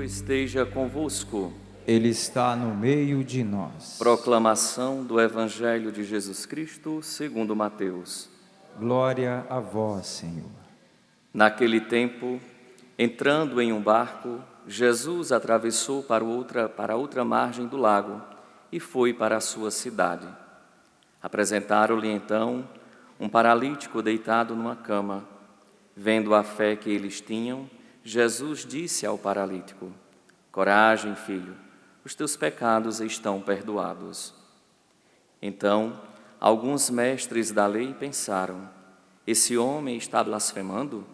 esteja convosco. Ele está no meio de nós. Proclamação do Evangelho de Jesus Cristo segundo Mateus. Glória a vós, Senhor. Naquele tempo, entrando em um barco, Jesus atravessou para outra margem do lago e foi para a sua cidade. Apresentaram-lhe então um paralítico deitado numa cama. Vendo a fé que eles tinham, Jesus disse ao paralítico: coragem, filho, os teus pecados estão perdoados. Então, alguns mestres da lei pensaram: esse homem está blasfemando?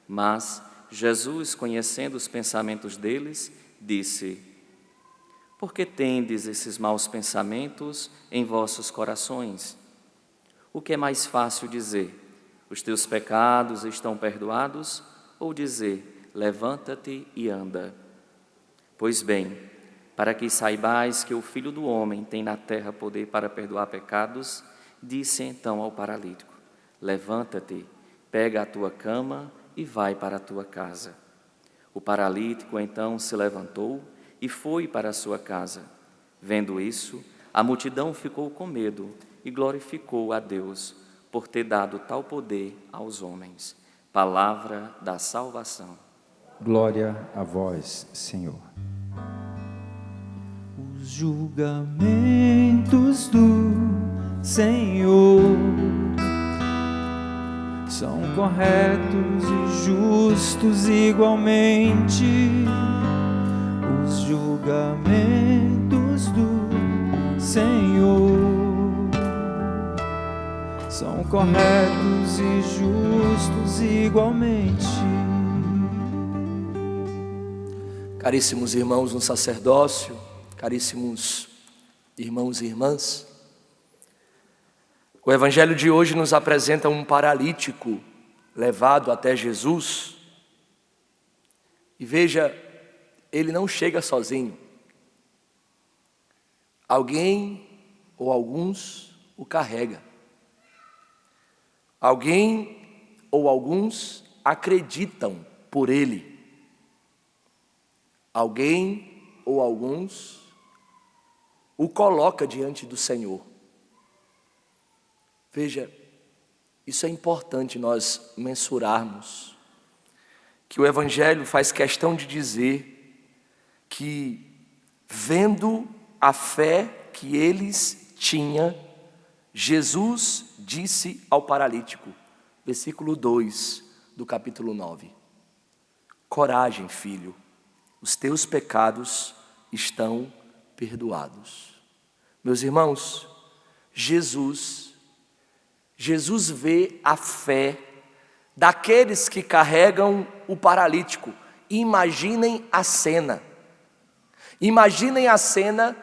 Mas Jesus, conhecendo os pensamentos deles, disse: por que tendes esses maus pensamentos em vossos corações? O que é mais fácil dizer: os teus pecados estão perdoados, ou dizer: levanta-te e anda? Pois bem, para que saibais que o Filho do Homem tem na terra poder para perdoar pecados, disse então ao paralítico: levanta-te, pega a tua cama e vai para a tua casa. O paralítico então se levantou e foi para a sua casa. Vendo isso, a multidão ficou com medo e glorificou a Deus por ter dado tal poder aos homens. Palavra da salvação. Glória a vós, Senhor. Os julgamentos do Senhor são corretos e justos igualmente. Os julgamentos do Senhor são corretos e justos igualmente. Caríssimos irmãos no sacerdócio, caríssimos irmãos e irmãs, o Evangelho de hoje nos apresenta um paralítico levado até Jesus. E veja, ele não chega sozinho. Alguém ou alguns o carrega. Alguém ou alguns acreditam por ele. Alguém ou alguns o coloca diante do Senhor. Veja, isso é importante nós mensurarmos, que o Evangelho faz questão de dizer que, vendo a fé que eles tinham, Jesus disse ao paralítico, versículo 2 do capítulo 9, coragem, filho, os teus pecados estão perdoados. Meus irmãos, Jesus vê a fé daqueles que carregam o paralítico. Imaginem a cena. Imaginem a cena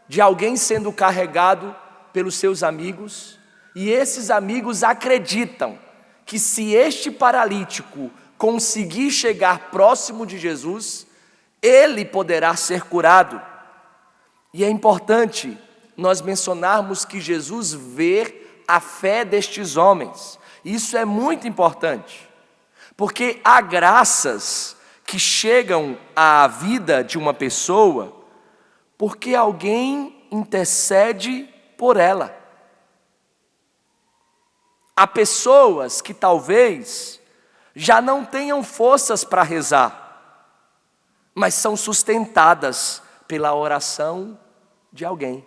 de alguém sendo carregado pelos seus amigos, e esses amigos acreditam que se este paralítico conseguir chegar próximo de Jesus, ele poderá ser curado. E é importante nós mencionarmos que Jesus vê a fé destes homens. Isso é muito importante, porque há graças que chegam à vida de uma pessoa porque alguém intercede por ela. Há pessoas que talvez já não tenham forças para rezar, mas são sustentadas pela oração de alguém.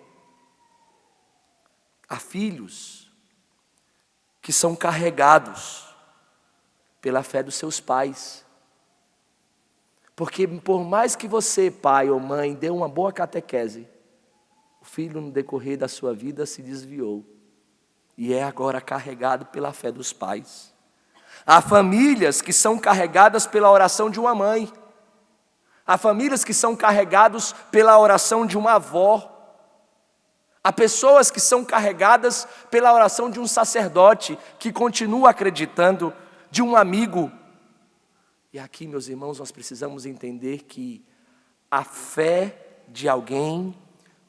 Há filhos que são carregados pela fé dos seus pais. Porque por mais que você, pai ou mãe, dê uma boa catequese, o filho no decorrer da sua vida se desviou e é agora carregado pela fé dos pais. Há famílias que são carregadas pela oração de uma mãe. Há famílias que são carregadas pela oração de uma avó. Há pessoas que são carregadas pela oração de um sacerdote que continua acreditando, de um amigo. E aqui, meus irmãos, nós precisamos entender que a fé de alguém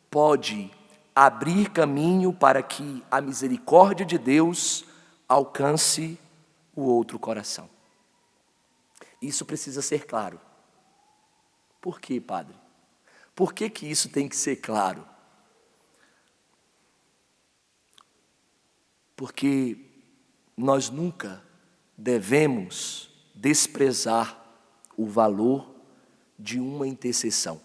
pode abrir caminho para que a misericórdia de Deus alcance o outro coração. Isso precisa ser claro. Por quê, padre? Por que que isso tem que ser claro? Porque nós nunca devemos desprezar o valor de uma intercessão.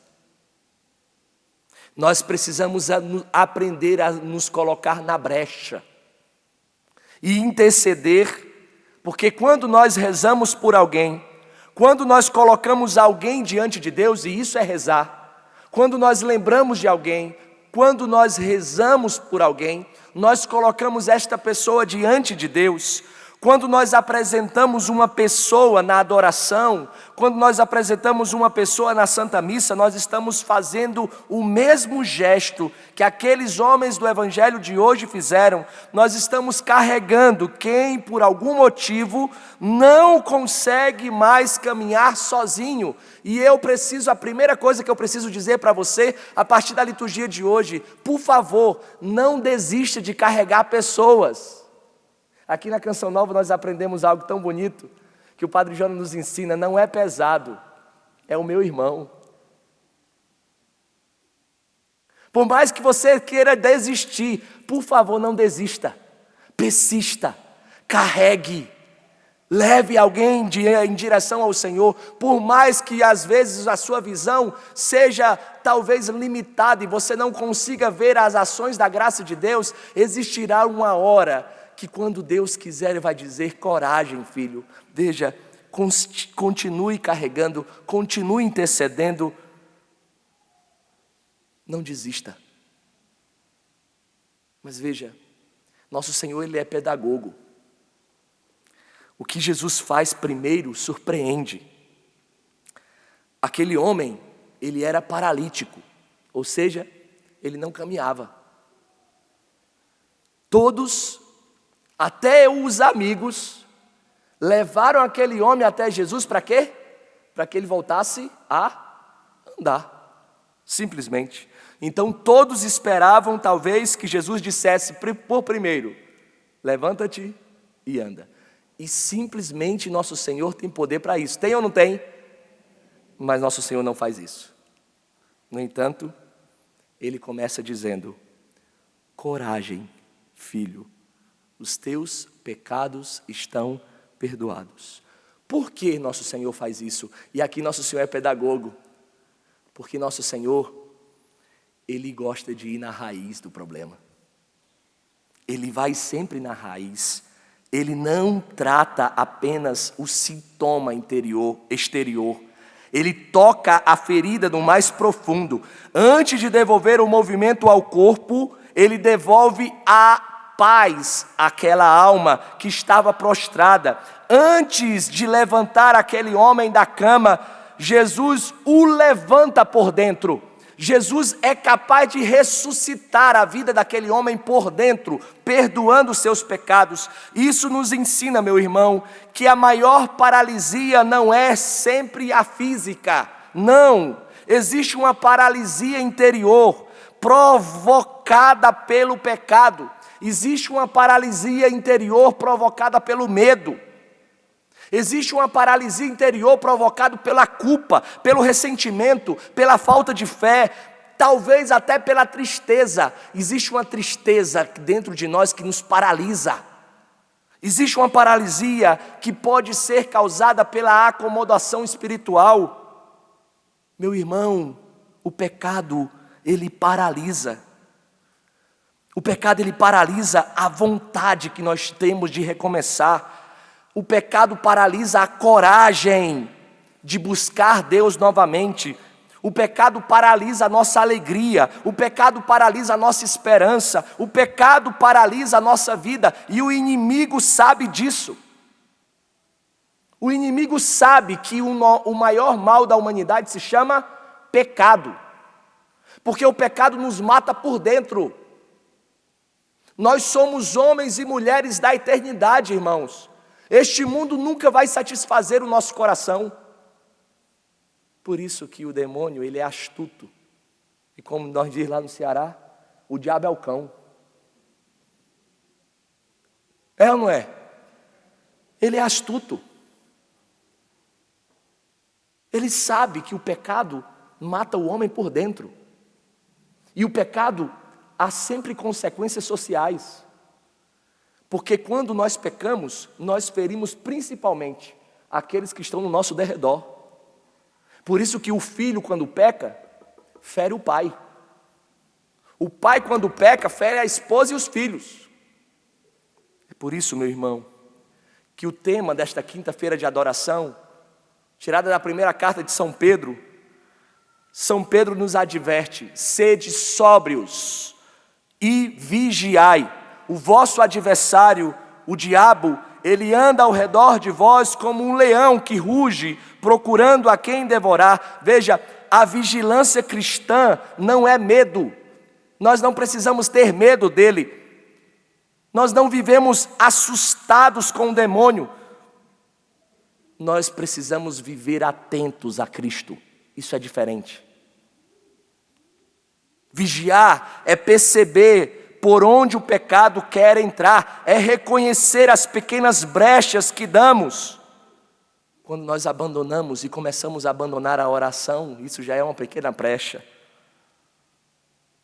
Nós precisamos aprender a nos colocar na brecha e interceder, porque quando nós rezamos por alguém, quando nós colocamos alguém diante de Deus, e isso é rezar, quando nós lembramos de alguém, quando nós rezamos por alguém, nós colocamos esta pessoa diante de Deus. Quando nós apresentamos uma pessoa na adoração, quando nós apresentamos uma pessoa na Santa Missa, nós estamos fazendo o mesmo gesto que aqueles homens do Evangelho de hoje fizeram. Nós estamos carregando quem, por algum motivo, não consegue mais caminhar sozinho. E a primeira coisa que eu preciso dizer para você, a partir da liturgia de hoje, por favor, não desista de carregar pessoas. Aqui na Canção Nova nós aprendemos algo tão bonito, que o Padre Jonas nos ensina: não é pesado, é o meu irmão. Por mais que você queira desistir, por favor, não desista, persista, carregue, leve alguém em direção ao Senhor. Por mais que às vezes a sua visão seja talvez limitada e você não consiga ver as ações da graça de Deus, existirá uma hora que quando Deus quiser Ele vai dizer: coragem, filho, veja, continue carregando, continue intercedendo, não desista. Mas veja, nosso Senhor, Ele é pedagogo. O que Jesus faz primeiro surpreende. Aquele homem, ele era paralítico, ou seja, ele não caminhava. Todos, até os amigos, levaram aquele homem até Jesus para quê? Para que ele voltasse a andar, simplesmente. Então todos esperavam talvez que Jesus dissesse por primeiro: levanta-te e anda. E simplesmente nosso Senhor tem poder para isso. Tem ou não tem? Mas nosso Senhor não faz isso. No entanto, Ele começa dizendo: coragem, filho, os teus pecados estão perdoados. Por que nosso Senhor faz isso? E aqui nosso Senhor é pedagogo. Porque nosso Senhor, Ele gosta de ir na raiz do problema. Ele vai sempre na raiz. Ele não trata apenas o sintoma exterior. Ele toca a ferida no mais profundo. Antes de devolver o movimento ao corpo, Ele devolve a paz àquela alma que estava prostrada. Antes de levantar aquele homem da cama, Jesus o levanta por dentro. Jesus é capaz de ressuscitar a vida daquele homem por dentro, perdoando os seus pecados. Isso nos ensina, meu irmão, que a maior paralisia não é sempre a física. Não, existe uma paralisia interior provocada pelo pecado. Existe uma paralisia interior provocada pelo medo. Existe uma paralisia interior provocada pela culpa, pelo ressentimento, pela falta de fé, talvez até pela tristeza. Existe uma tristeza dentro de nós que nos paralisa. Existe uma paralisia que pode ser causada pela acomodação espiritual. Meu irmão, o pecado, ele paralisa. O pecado, ele paralisa a vontade que nós temos de recomeçar. O pecado paralisa a coragem de buscar Deus novamente. O pecado paralisa a nossa alegria. O pecado paralisa a nossa esperança. O pecado paralisa a nossa vida. E o inimigo sabe disso. O inimigo sabe que o maior mal da humanidade se chama pecado. Porque o pecado nos mata por dentro. Nós somos homens e mulheres da eternidade, irmãos. Este mundo nunca vai satisfazer o nosso coração. Por isso que o demônio, ele é astuto. E como nós diz lá no Ceará, o diabo é o cão. É ou não é? Ele é astuto. Ele sabe que o pecado mata o homem por dentro. E o pecado há sempre consequências sociais. Porque quando nós pecamos, nós ferimos principalmente aqueles que estão no nosso derredor. Por isso que o filho, quando peca, fere o pai. O pai, quando peca, fere a esposa e os filhos. É por isso, meu irmão, que o tema desta quinta-feira de adoração, tirada da primeira carta de São Pedro nos adverte: sede sóbrios e vigiai. O vosso adversário, o diabo, ele anda ao redor de vós como um leão que ruge, procurando a quem devorar. Veja, a vigilância cristã não é medo. Nós não precisamos ter medo dele. Nós não vivemos assustados com o demônio. Nós precisamos viver atentos a Cristo. Isso é diferente. Vigiar é perceber por onde o pecado quer entrar, é reconhecer as pequenas brechas que damos. Quando nós abandonamos e começamos a abandonar a oração, isso já é uma pequena brecha.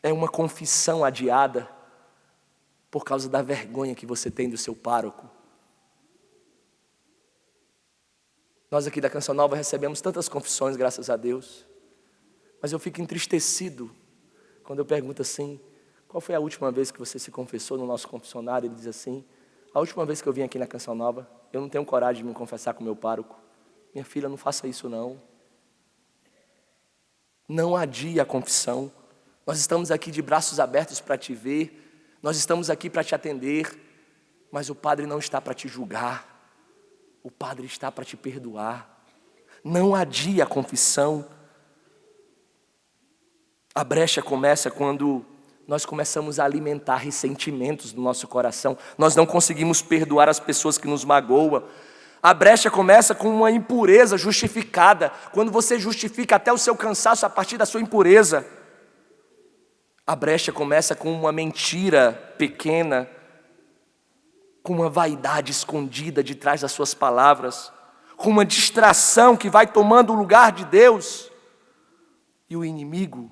É uma confissão adiada por causa da vergonha que você tem do seu pároco. Nós aqui da Canção Nova recebemos tantas confissões, graças a Deus. Mas eu fico entristecido quando eu pergunto assim: qual foi a última vez que você se confessou no nosso confessionário? Ele diz assim: a última vez que eu vim aqui na Canção Nova, eu não tenho coragem de me confessar com meu pároco. Minha filha, não faça isso não. Não adie a confissão. Nós estamos aqui de braços abertos para te ver. Nós estamos aqui para te atender. Mas o Padre não está para te julgar. O Padre está para te perdoar. Não adie a confissão. A brecha começa quando nós começamos a alimentar ressentimentos no nosso coração. Nós não conseguimos perdoar as pessoas que nos magoam. A brecha começa com uma impureza justificada, quando você justifica até o seu cansaço a partir da sua impureza. A brecha começa com uma mentira pequena, com uma vaidade escondida de trás das suas palavras, com uma distração que vai tomando o lugar de Deus. E o inimigo,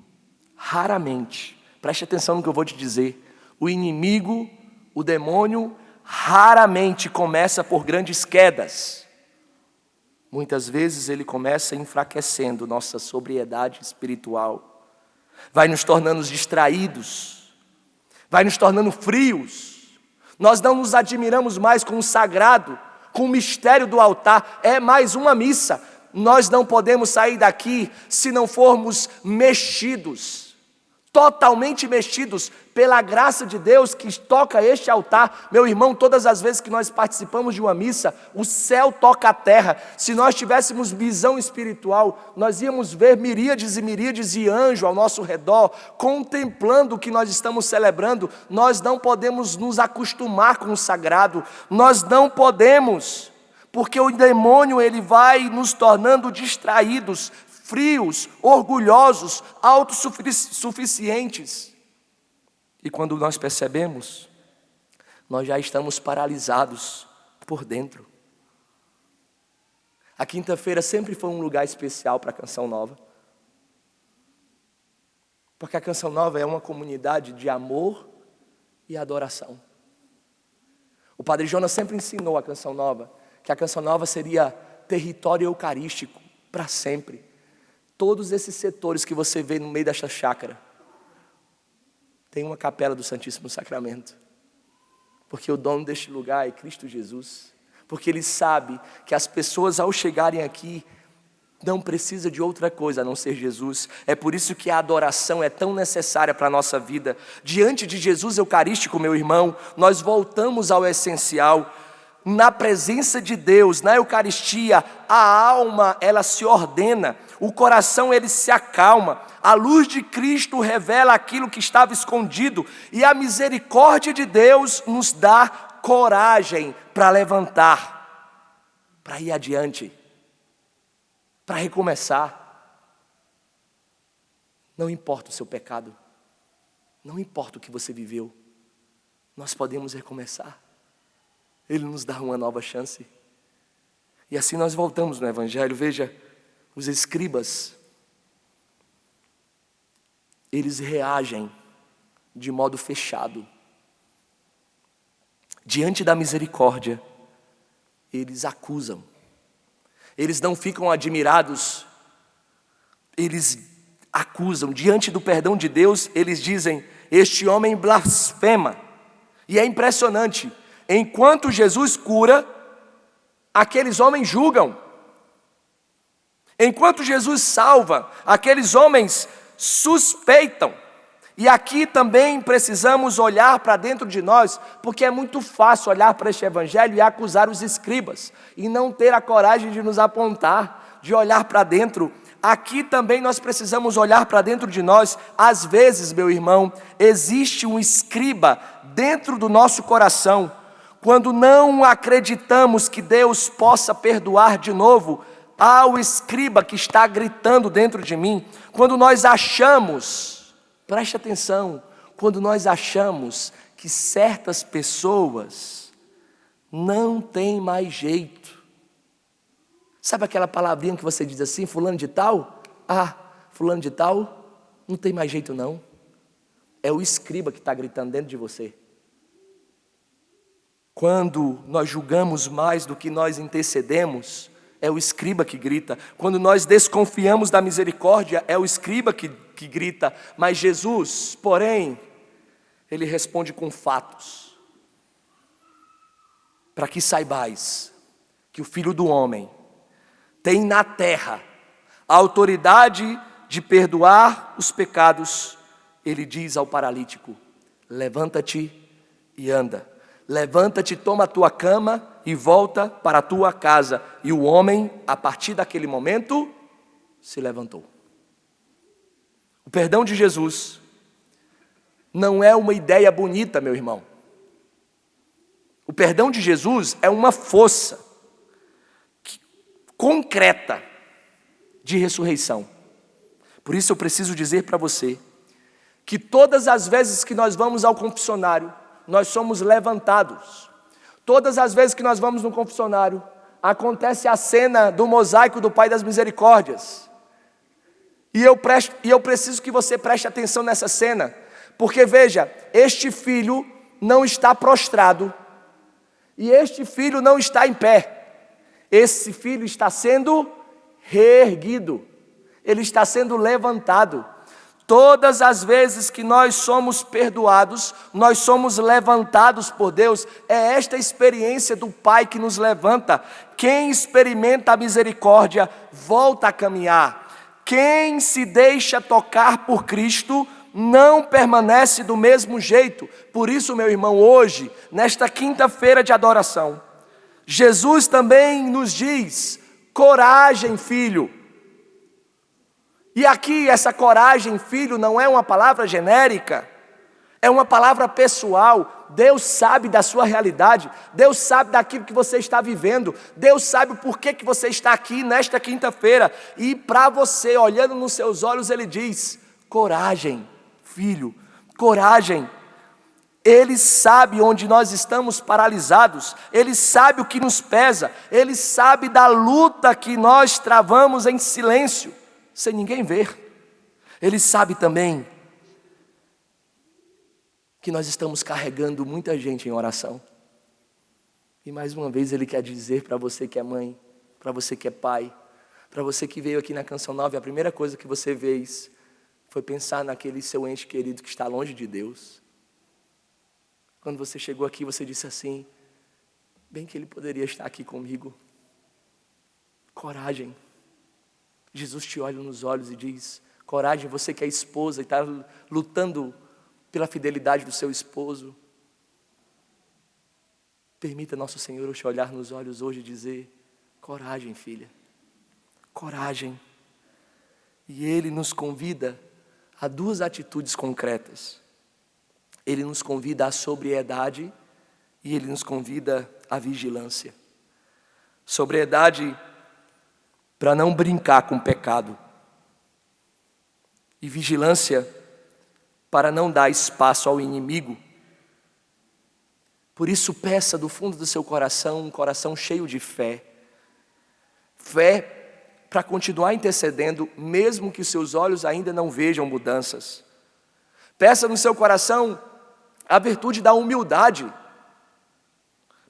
raramente, preste atenção no que eu vou te dizer, o inimigo, o demônio, raramente começa por grandes quedas. Muitas vezes ele começa enfraquecendo nossa sobriedade espiritual. Vai nos tornando distraídos, vai nos tornando frios. Nós não nos admiramos mais com o sagrado, com o mistério do altar. É mais uma missa. Nós não podemos sair daqui se não formos mexidos, totalmente mexidos pela graça de Deus que toca este altar. Meu irmão, todas as vezes que nós participamos de uma missa, o céu toca a terra. Se nós tivéssemos visão espiritual, nós íamos ver miríades e miríades de anjos ao nosso redor, contemplando o que nós estamos celebrando. Nós não podemos nos acostumar com o sagrado, nós não podemos, porque o demônio ele vai nos tornando distraídos, frios, orgulhosos, autossuficientes. E quando nós percebemos, nós já estamos paralisados por dentro. A quinta-feira sempre foi um lugar especial para a Canção Nova. Porque a Canção Nova é uma comunidade de amor e adoração. O Padre Jonas sempre ensinou a Canção Nova que a Canção Nova seria território eucarístico para sempre. Todos esses setores que você vê no meio desta chácara tem uma capela do Santíssimo Sacramento. Porque o dono deste lugar é Cristo Jesus. Porque Ele sabe que as pessoas ao chegarem aqui não precisam de outra coisa a não ser Jesus. É por isso que a adoração é tão necessária para a nossa vida. Diante de Jesus Eucarístico, meu irmão, nós voltamos ao essencial. Na presença de Deus, na Eucaristia, a alma ela se ordena, o coração ele se acalma, a luz de Cristo revela aquilo que estava escondido e a misericórdia de Deus nos dá coragem para levantar, para ir adiante, para recomeçar. Não importa o seu pecado, não importa o que você viveu, nós podemos recomeçar. Ele nos dá uma nova chance. E assim nós voltamos no Evangelho. Veja, os escribas, eles reagem de modo fechado. Diante da misericórdia, eles acusam. Eles não ficam admirados, eles acusam. Diante do perdão de Deus, eles dizem: este homem blasfema. E é impressionante, enquanto Jesus cura, aqueles homens julgam. Enquanto Jesus salva, aqueles homens suspeitam. E aqui também precisamos olhar para dentro de nós, porque é muito fácil olhar para este evangelho e acusar os escribas, e não ter a coragem de nos apontar, de olhar para dentro. Aqui também nós precisamos olhar para dentro de nós. Às vezes, meu irmão, existe um escriba dentro do nosso coração. Quando não acreditamos que Deus possa perdoar de novo, há o escriba que está gritando dentro de mim. Quando nós achamos, preste atenção, quando nós achamos que certas pessoas não têm mais jeito. Sabe aquela palavrinha que você diz assim, fulano de tal? Ah, fulano de tal, não tem mais jeito não. É o escriba que está gritando dentro de você. Quando nós julgamos mais do que nós intercedemos, é o escriba que grita. Quando nós desconfiamos da misericórdia, é o escriba que grita. Mas Jesus, porém, ele responde com fatos. Para que saibais que o Filho do Homem tem na terra a autoridade de perdoar os pecados, ele diz ao paralítico: levanta-te e anda. Levanta-te, toma a tua cama e volta para a tua casa. E o homem, a partir daquele momento, se levantou. O perdão de Jesus não é uma ideia bonita, meu irmão. O perdão de Jesus é uma força concreta de ressurreição. Por isso eu preciso dizer para você que todas as vezes que nós vamos ao confessionário, nós somos levantados. Todas as vezes que nós vamos no confessionário, acontece a cena do mosaico do Pai das Misericórdias. E eu preciso que você preste atenção nessa cena, porque veja, este filho não está prostrado, e este filho não está em pé. Esse filho está sendo reerguido, ele está sendo levantado. Todas as vezes que nós somos perdoados, nós somos levantados por Deus. É esta experiência do Pai que nos levanta. Quem experimenta a misericórdia, volta a caminhar. Quem se deixa tocar por Cristo, não permanece do mesmo jeito. Por isso, meu irmão, hoje, nesta quinta-feira de adoração, Jesus também nos diz: coragem, filho. E aqui essa coragem, filho, não é uma palavra genérica, é uma palavra pessoal. Deus sabe da sua realidade, Deus sabe daquilo que você está vivendo, Deus sabe o porquê que você está aqui nesta quinta-feira. E para você, olhando nos seus olhos, Ele diz: coragem, filho, coragem. Ele sabe onde nós estamos paralisados, Ele sabe o que nos pesa, Ele sabe da luta que nós travamos em silêncio, sem ninguém ver. Ele sabe também que nós estamos carregando muita gente em oração. E mais uma vez Ele quer dizer para você que é mãe, para você que é pai, para você que veio aqui na Canção Nova, a primeira coisa que você fez foi pensar naquele seu ente querido que está longe de Deus. Quando você chegou aqui, você disse assim: bem que ele poderia estar aqui comigo. Coragem. Jesus te olha nos olhos e diz: coragem, você que é esposa e está lutando pela fidelidade do seu esposo. Permita nosso Senhor te olhar nos olhos hoje e dizer: coragem, filha, coragem. E Ele nos convida a duas atitudes concretas. Ele nos convida à sobriedade e Ele nos convida à vigilância. Sobriedade para não brincar com o pecado. E vigilância para não dar espaço ao inimigo. Por isso, peça do fundo do seu coração um coração cheio de fé. Fé para continuar intercedendo, mesmo que os seus olhos ainda não vejam mudanças. Peça no seu coração a virtude da humildade,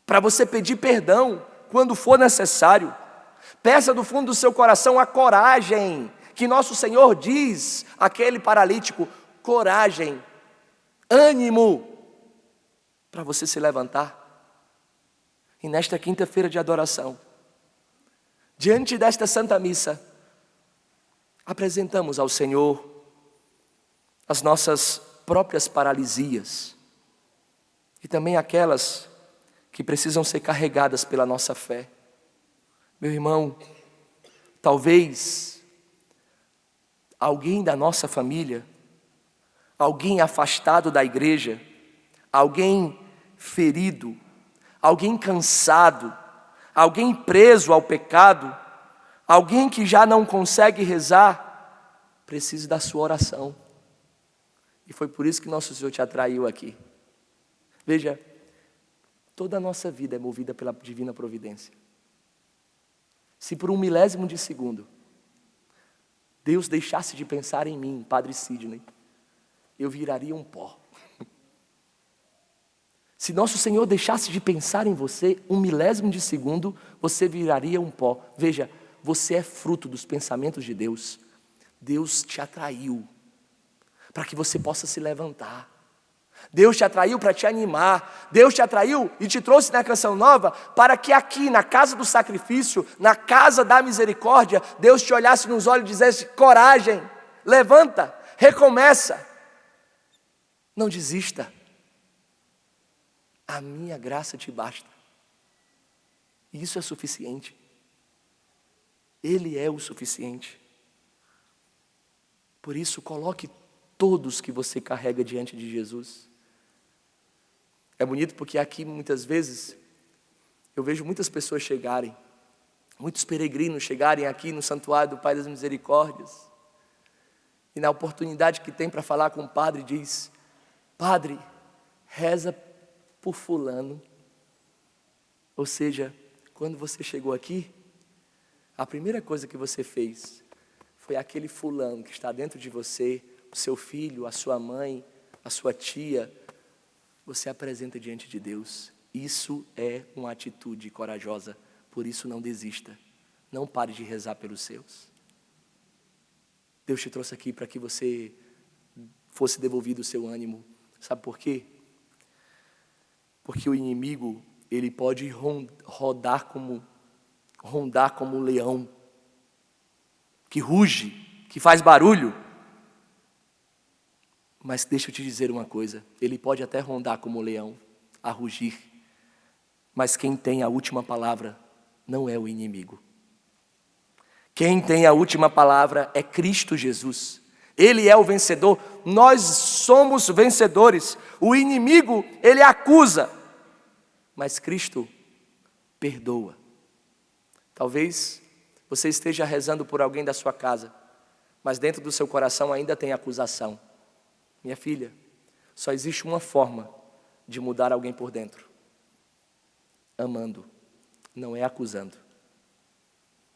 para você pedir perdão quando for necessário. Peça do fundo do seu coração a coragem, que nosso Senhor diz àquele paralítico: coragem, ânimo, para você se levantar. E nesta quinta-feira de adoração, diante desta Santa Missa, apresentamos ao Senhor as nossas próprias paralisias e também aquelas que precisam ser carregadas pela nossa fé. Meu irmão, talvez alguém da nossa família, alguém afastado da igreja, alguém ferido, alguém cansado, alguém preso ao pecado, alguém que já não consegue rezar, precisa da sua oração. E foi por isso que nosso Senhor te atraiu aqui. Veja, toda a nossa vida é movida pela divina providência. Se por 1/1000 de segundo Deus deixasse de pensar em mim, Padre Sidney, eu viraria um pó. Se nosso Senhor deixasse de pensar em você, 1/1000 de segundo, você viraria um pó. Veja, você é fruto dos pensamentos de Deus. Deus te atraiu para que você possa se levantar. Deus te atraiu para te animar. Deus te atraiu e te trouxe na Canção Nova para que aqui, na casa do sacrifício, na casa da misericórdia, Deus te olhasse nos olhos e dissesse: coragem, levanta, recomeça. Não desista. A minha graça te basta. E isso é suficiente. Ele é o suficiente. Por isso, coloque todos que você carrega diante de Jesus. É bonito porque aqui, muitas vezes, eu vejo muitas pessoas chegarem, muitos peregrinos chegarem aqui no Santuário do Pai das Misericórdias, e na oportunidade que tem para falar com o padre, diz: padre, reza por fulano. Ou seja, quando você chegou aqui, a primeira coisa que você fez foi aquele fulano que está dentro de você, o seu filho, a sua mãe, a sua tia, você apresenta diante de Deus. Isso é uma atitude corajosa, por isso não desista, não pare de rezar pelos seus. Deus te trouxe aqui para que você fosse devolvido o seu ânimo. Sabe por quê? Porque o inimigo, ele pode rondar como um leão, que ruge, que faz barulho. Mas deixa eu te dizer uma coisa, ele pode até rondar como um leão, a rugir, mas quem tem a última palavra não é o inimigo. Quem tem a última palavra é Cristo Jesus. Ele é o vencedor, nós somos vencedores. O inimigo, ele acusa, mas Cristo perdoa. Talvez você esteja rezando por alguém da sua casa, mas dentro do seu coração ainda tem acusação. Minha filha, só existe uma forma de mudar alguém por dentro: amando, não é acusando.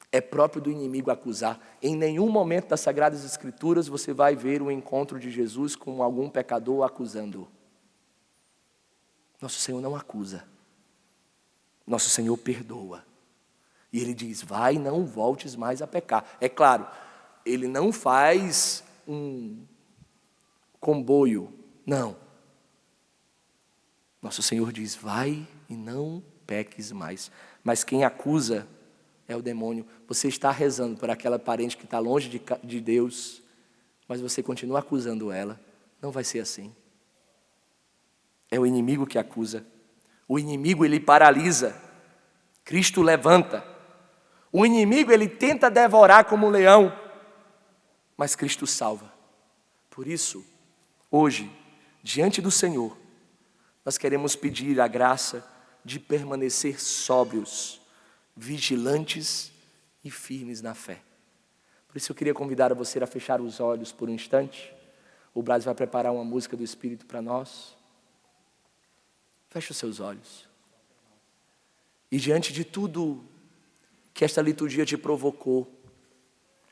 É próprio do inimigo acusar. Em nenhum momento das Sagradas Escrituras você vai ver o encontro de Jesus com algum pecador acusando. Nosso Senhor não acusa. Nosso Senhor perdoa. E Ele diz: vai, não voltes mais a pecar. É claro, Ele não faz um comboio, não. Nosso Senhor diz: vai e não peques mais. Mas quem acusa é o demônio. Você está rezando por aquela parente que está longe de Deus, mas você continua acusando ela. Não vai ser assim. É o inimigo que acusa. O inimigo, ele paralisa. Cristo levanta. O inimigo, ele tenta devorar como um leão, mas Cristo salva. Por isso, hoje, diante do Senhor, nós queremos pedir a graça de permanecer sóbrios, vigilantes e firmes na fé. Por isso eu queria convidar você a fechar os olhos por um instante. O Braz vai preparar uma música do Espírito para nós. Feche os seus olhos. E diante de tudo que esta liturgia te provocou,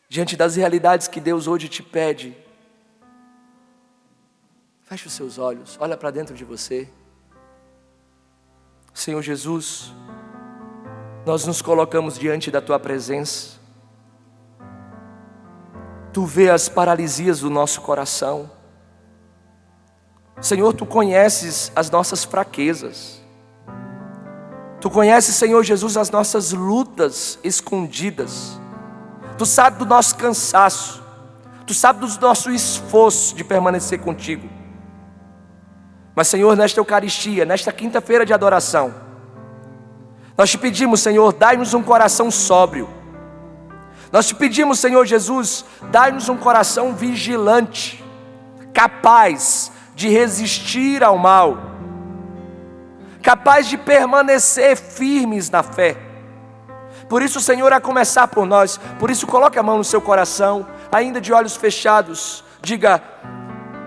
diante das realidades que Deus hoje te pede, Feche os seus olhos, olha para dentro de você. Senhor Jesus, nós nos colocamos diante da Tua presença. Tu vê as paralisias do nosso coração. Senhor, Tu conheces as nossas fraquezas. Tu conheces, Senhor Jesus, as nossas lutas escondidas. Tu sabe do nosso cansaço. Tu sabe do nosso esforço de permanecer contigo. Mas, Senhor, nesta Eucaristia, nesta quinta-feira de adoração, nós te pedimos, Senhor, dai-nos um coração sóbrio. Nós te pedimos, Senhor Jesus, dai-nos um coração vigilante, capaz de resistir ao mal, capaz de permanecer firmes na fé. Por isso, Senhor, a começar por nós, por isso coloque a mão no seu coração, ainda de olhos fechados, diga: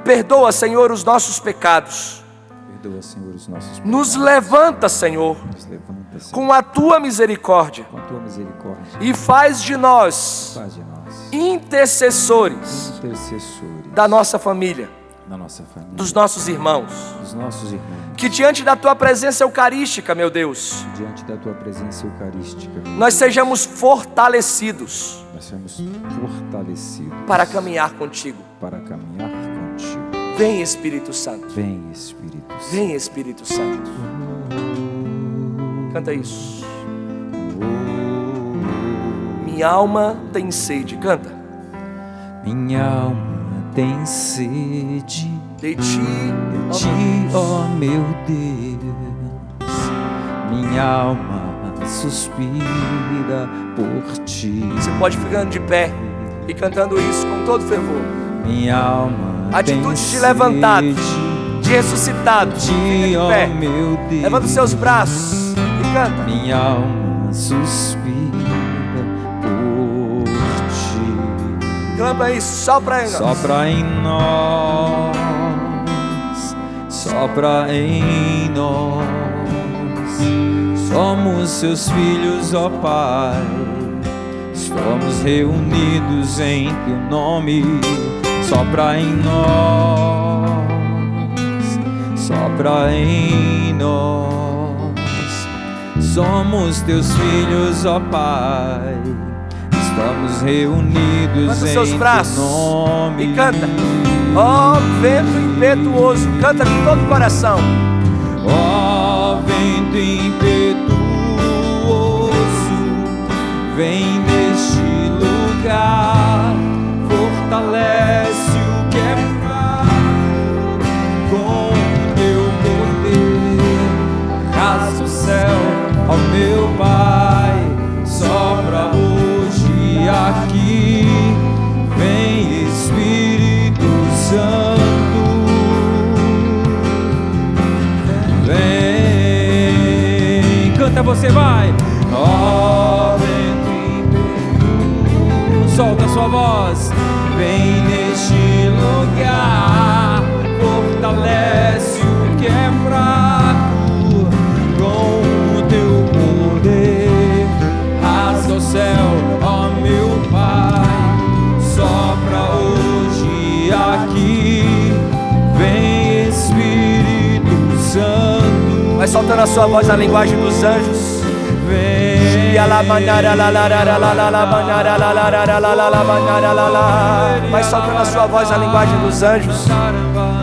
perdoa, Senhor, os nossos pecados. Perdoa, Senhor, os nossos pecados. Nos levanta, Senhor, Senhor, com a Tua misericórdia. com a Tua misericórdia. E faz de nós Faz de nós intercessores intercessores da nossa família, da nossa família, dos nossos irmãos. dos nossos irmãos. Que diante da Tua presença eucarística, meu Deus, Diante da Tua presença eucarística, nós sejamos fortalecidos nós somos fortalecidos para caminhar contigo. para caminhar contigo. Vem, Espírito Santo. Vem, Espírito Santo. Vem, Espírito Santo. Canta isso. Minha alma tem sede. Canta. Minha alma tem sede De ti, de ti, ó meu Deus. Minha alma suspira por ti. Você pode ficando de pé e cantando isso com todo fervor. Minha alma Atitude tem de levantado, sede de ressuscitado. de Fica ti, de ó pé. meu Deus. Levanta os seus braços e canta. Minha alma suspira por ti. Clama isso, sopra aí. Sopra em nós, sopra em nós. Somos seus filhos, ó Pai. Estamos reunidos em Teu nome. Sopra em nós, sopra em nós. Somos Teus filhos, ó Pai. Estamos reunidos Levanta os em seus Teu braços nome. e canta. Ó vento impetuoso, canta com todo o coração. Ó vento impetuoso, vem neste lugar, fortalece o que é fraco com o Teu poder. Rasga o céu, ó meu Pai, sopra hoje aqui. Vem, Espírito Santo. Vem, canta, você vai. Ó vento impetuoso, solta a sua voz. Vem neste lugar, fortalece o que é fraco com o Teu poder. Rasga o céu, ó meu Pai, sopra hoje aqui. Vem, Espírito Santo. Vai soltando a sua voz na linguagem dos anjos. Vem. Vai soltando a sua voz na linguagem dos anjos.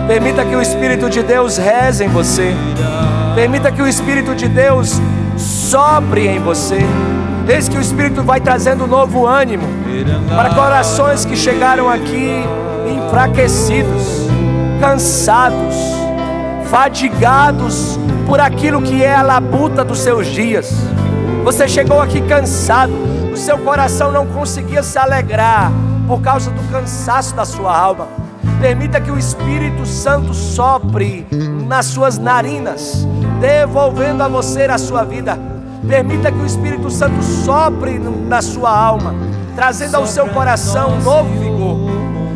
Permita que o Espírito de Deus reze em você. Permita que o Espírito de Deus sopre em você. Eis que o Espírito vai trazendo um novo ânimo para corações que chegaram aqui enfraquecidos, cansados, fadigados por aquilo que é a labuta dos seus dias. Você chegou aqui cansado, o seu coração não conseguia se alegrar por causa do cansaço da sua alma. Permita que o Espírito Santo sopre nas suas narinas, devolvendo a você a sua vida. Permita que o Espírito Santo sopre na sua alma, trazendo ao seu coração um novo vigor.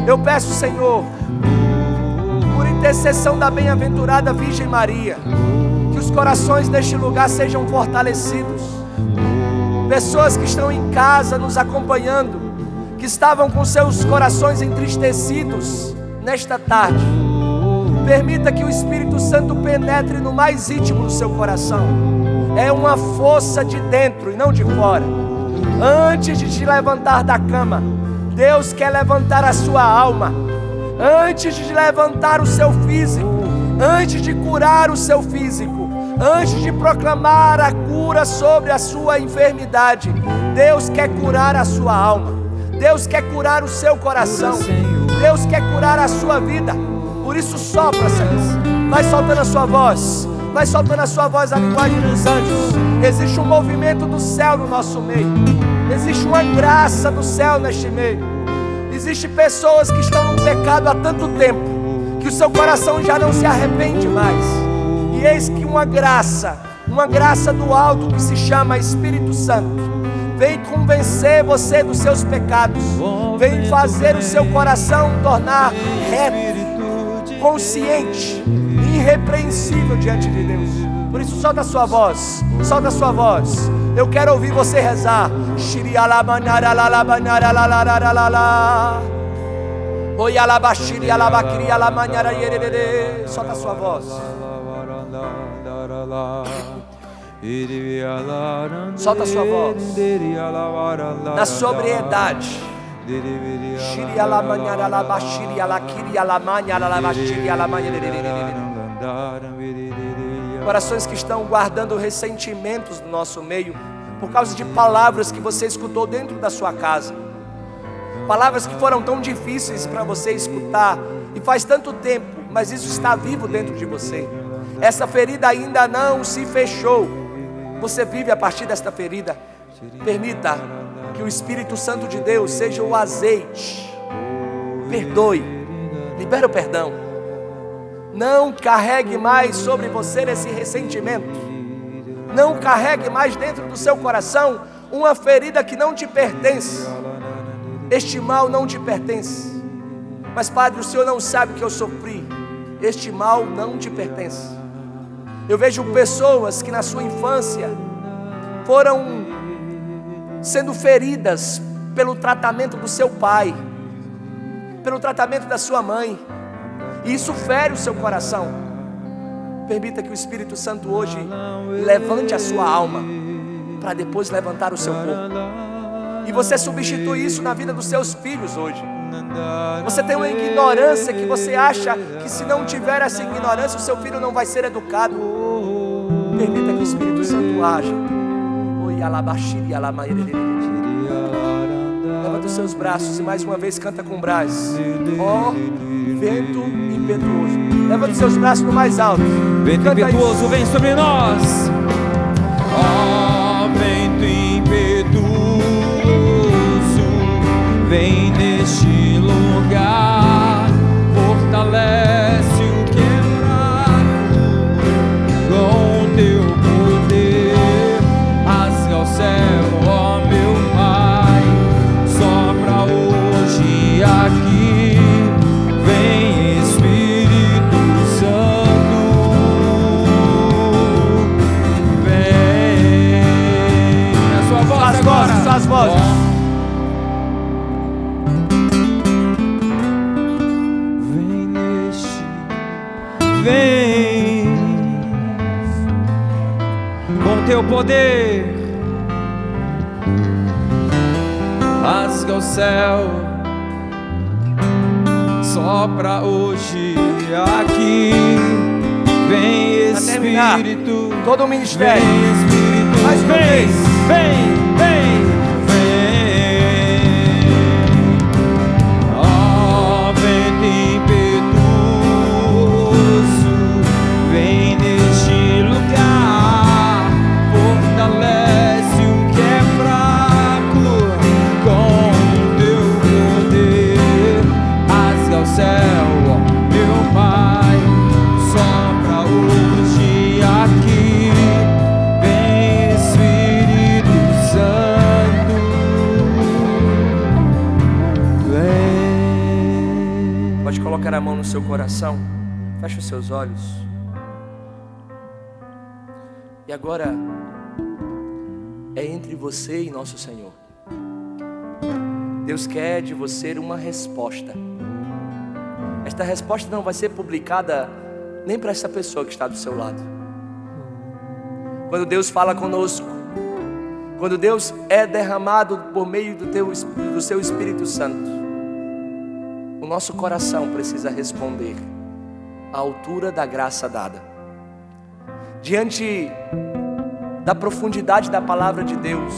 Eu peço, Senhor, por intercessão da bem-aventurada Virgem Maria, que os corações deste lugar sejam fortalecidos. Pessoas que estão em casa nos acompanhando, que estavam com seus corações entristecidos nesta tarde, Permita que o Espírito Santo penetre no mais íntimo do seu coração. É uma força de dentro e não de fora. Antes de te levantar da cama, Deus quer levantar a sua alma. Antes de levantar o seu físico, antes de curar o seu físico, antes de proclamar a cura sobre a sua enfermidade, Deus quer curar a sua alma. Deus quer curar o seu coração. Deus quer curar a sua vida. Por isso sopra, Senhor. Vai soltando a sua voz. Vai soltando a sua voz, a linguagem dos anjos. Existe um movimento do céu no nosso meio. Existe uma graça do céu neste meio. Existem pessoas que estão no pecado há tanto tempo que o seu coração já não se arrepende mais. E eis que uma graça do alto que se chama Espírito Santo vem convencer você dos seus pecados. Vem fazer o seu coração tornar reto, consciente, irrepreensível diante de Deus. Por isso solta a sua voz, solta a sua voz. Eu quero ouvir você rezar. Solta a sua voz. Solta a sua voz. Na sobriedade. Corações que estão guardando ressentimentos no nosso meio por causa de palavras que você escutou dentro da sua casa. Palavras que foram tão difíceis para você escutar e faz tanto tempo, mas isso está vivo dentro de você. Essa ferida ainda não se fechou. Você vive a partir desta ferida. Permita que o Espírito Santo de Deus seja o azeite. Perdoe. Libera o perdão. Não carregue mais sobre você esse ressentimento. Não carregue mais dentro do seu coração uma ferida que não te pertence. Este mal não te pertence. Mas, Padre, o Senhor não sabe que eu sofri. Este mal não te pertence. Eu vejo pessoas que na sua infância foram sendo feridas pelo tratamento do seu pai, pelo tratamento da sua mãe, e isso fere o seu coração. Permita que o Espírito Santo hoje levante a sua alma, para depois levantar o seu corpo. E você substitui isso na vida dos seus filhos hoje. Você tem uma ignorância que você acha que se não tiver essa ignorância, o seu filho não vai ser educado. Permita que o Espírito Santo haja. Levanta os seus braços e mais uma vez canta com brás. Ó, vento impetuoso. Levanta os seus braços no mais alto. Vento impetuoso vem sobre nós. Ó, vento impetuoso vem neste lugar. Fortalece o quebrado com o teu poder. Rasga o céu, ó meu Pai. Sopra hoje aqui. Vem Espírito Santo. Vem. A sua voz agora. Suas vozes. Vem com teu poder, rasga o céu, sopra hoje aqui. Vem Espírito, todo o ministério. Vem Espírito, mais uma vez. Vem. Ó, vento impetuoso vem neste lugar. Fortalece o que é fraco com o teu poder. Rasga o céu, ó meu Pai. Sopra hoje aqui. Vem Espírito Santo. Vem. Pode colocar a mão no seu coração. Feche os seus olhos. E agora é entre você e nosso Senhor. Deus quer de você uma resposta. esta resposta não vai ser publicada nem para essa pessoa que está do seu lado. Quando Deus fala conosco, quando Deus é derramado por meio do seu Espírito Santo, o nosso coração precisa responder à altura da graça dada. Diante da profundidade da palavra de Deus,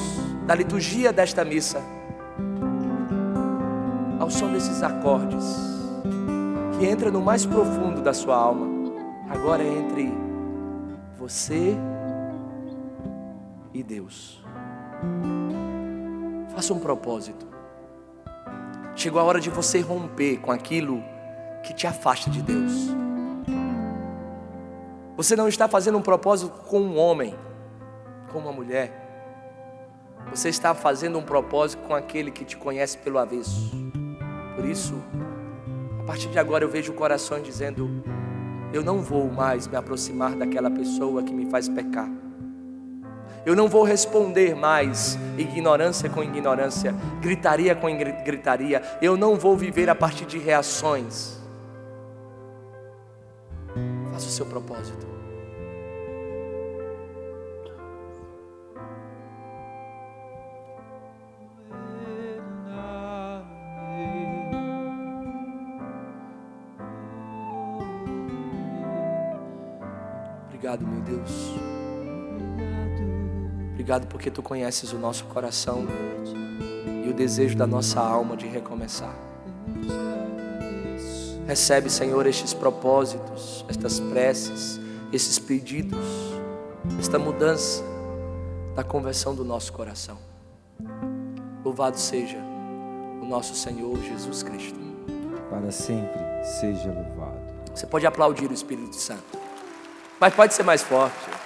da liturgia desta missa, ao som desses acordes, que entra no mais profundo da sua alma, agora é entre você e Deus. Faça um propósito. Chegou a hora de você romper com aquilo que te afasta de Deus. Você não está fazendo um propósito com um homem, com uma mulher. Você está fazendo um propósito com aquele que te conhece pelo avesso. Por isso, a partir de agora eu vejo o coração dizendo: eu não vou mais me aproximar daquela pessoa que me faz pecar. Eu não vou responder mais ignorância com ignorância, gritaria com gritaria. Eu não vou viver a partir de reações. Faça o seu propósito. Obrigado, meu Deus. Obrigado porque Tu conheces o nosso coração e o desejo da nossa alma de recomeçar. Recebe, Senhor, estes propósitos, estas preces, esses pedidos, esta mudança da conversão do nosso coração. Louvado seja o nosso Senhor Jesus Cristo. Para sempre seja louvado. Você pode aplaudir o Espírito Santo, mas pode ser mais forte.